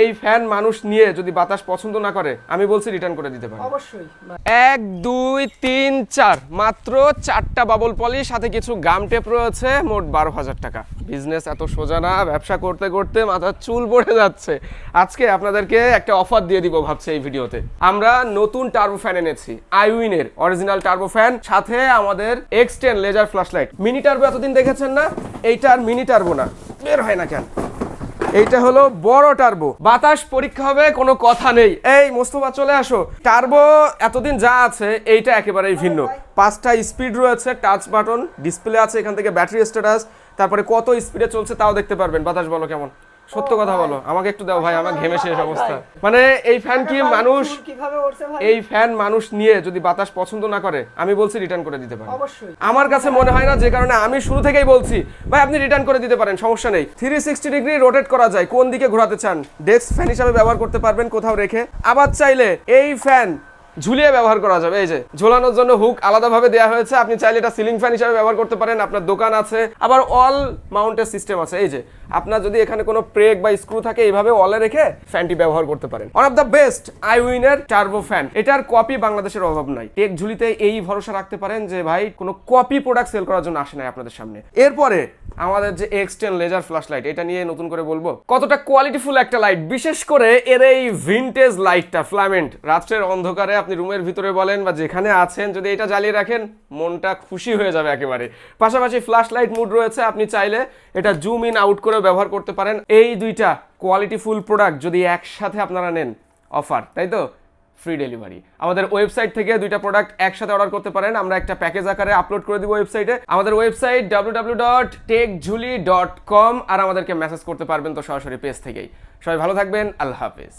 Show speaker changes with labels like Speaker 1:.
Speaker 1: এই ফ্যান মানুষ নিয়ে যদি বাতাস পছন্দ না করে আমি বলছি রিটার্ন করে দিতে পারি
Speaker 2: অবশ্যই।
Speaker 1: 1 2 3 4 মাত্র 4টা বাবল পলি সাথে কিছু গাম টেপ রয়েছে, মোট 12,000 টাকা। বিজনেস এত সোজা না, ব্যবসা করতে করতে মাথার চুল পড়ে যাচ্ছে। আজকে আপনাদেরকে একটা অফার দিয়ে দিব ভাবছি এই ভিডিওতে। আমরা নতুন টার্বো ফ্যান এনেছি, আইউইনের অরিজিনাল টার্বো ফ্যান, সাথে আমাদের X10 laser flash light. Mini turbo এতদিন দেখেছেন না, এইটা আর মিনি টার্বো না, বের হয় না কেন। এইটা হলো বড় টার্বো, বাতাস পরীক্ষা হবে কোনো কথা নেই। এই মোস্তফা চলে আসো। টার্বো এতদিন যা আছে এইটা একেবারেই ভিন্ন। 5টা স্পিড রয়েছে, টাচ বাটন, ডিসপ্লে আছে, এখান থেকে ব্যাটারি স্ট্যাটাস, তারপরে কত স্পিডে চলছে তাও দেখতে পারবেন। বাতাস বলো কেমন, সত্য কথা বলো, আমাকে একটু দাও ভাই, আমার ঘেমে শেষ অবস্থা। মানে এই ফ্যান কি মানুষ, এই ফ্যান মানুষ নিয়ে যদি বাতাস পছন্দ না করে আমি বলছি রিটার্ন করে দিতে পারি।
Speaker 2: অবশ্যই।
Speaker 1: আমার কাছে মনে হয় না, যে কারণে আমি শুরু থেকেই বলছি ভাই আপনি রিটার্ন করে দিতে পারেন, সমস্যা নেই। 360 ডিগ্রি রোটেট করা যায়, কোন দিকে ঘোরাতে চান ডেস্ক ফ্যান হিসাবে ব্যবহার করতে পারবেন কোথাও রেখে, আবার চাইলে এই ফ্যান ঝুলিয়ে ব্যবহার করা যাবে। এই যে ঝোলানোর জন্য হুক আলাদাভাবে দেওয়া হয়েছে, আপনি চাইলে এটা সিলিং ফ্যান হিসেবে ব্যবহার করতে পারেন, আপনার দোকান আছে। আবার অল মাউন্টেড সিস্টেম আছে, এই যে আপনার যদি এখানে কোনো প্রেগ বা স্ক্রু থাকে এইভাবে অলে রেখে ফ্যানটি ব্যবহার করতে পারেন। ওয়ান অফ দ্য বেস্ট আইউইনের টার্বো ফ্যান, এটার কপি বাংলাদেশের অভাব নাই। টেক ঝুলিতে এই ভরসা রাখতে পারেন যে ভাই কোনো কপি প্রোডাক্ট সেল করার জন্য আসে নাই আপনাদের সামনে। এরপরে আমাদের যে X10 লেজার ফ্ল্যাশ লাইট, এটা নিয়ে নতুন করে বলবো কতটা কোয়ালিটিফুল একটা লাইট, বিশেষ করে এর এই ভিনটেজ লাইটটা ফ্ল্যামেন্ট। রাত্রের অন্ধকারে আপনি রুমের ভিতরে বলেন বা যেখানে আছেন যদি এটা জ্বালিয়ে রাখেন মনটা খুশি হয়ে যাবে একেবারে। পাশাপাশি ফ্ল্যাশ লাইট মুড রয়েছে, আপনি চাইলে এটা জুম ইন আউট করে ব্যবহার করতে পারেন। এই দুইটা কোয়ালিটিফুল প্রোডাক্ট যদি একসাথে আপনারা নেন, অফার তাই তো, ফ্রি ডেলিভারি। আমাদের ওয়েবসাইট থেকে দুইটা প্রোডাক্ট একসাথে অর্ডার করতে পারেন, আমরা একটা প্যাকেজ আকারে আপলোড করে দিব ওয়েবসাইটে। আমাদের ওয়েবসাইট www.techjuli.com, আর আমাদেরকে মেসেজ করতে পারবেন তো সরাসরি পেজ থেকেই। সবাই ভালো থাকবেন, আল্লাহ হাফেজ।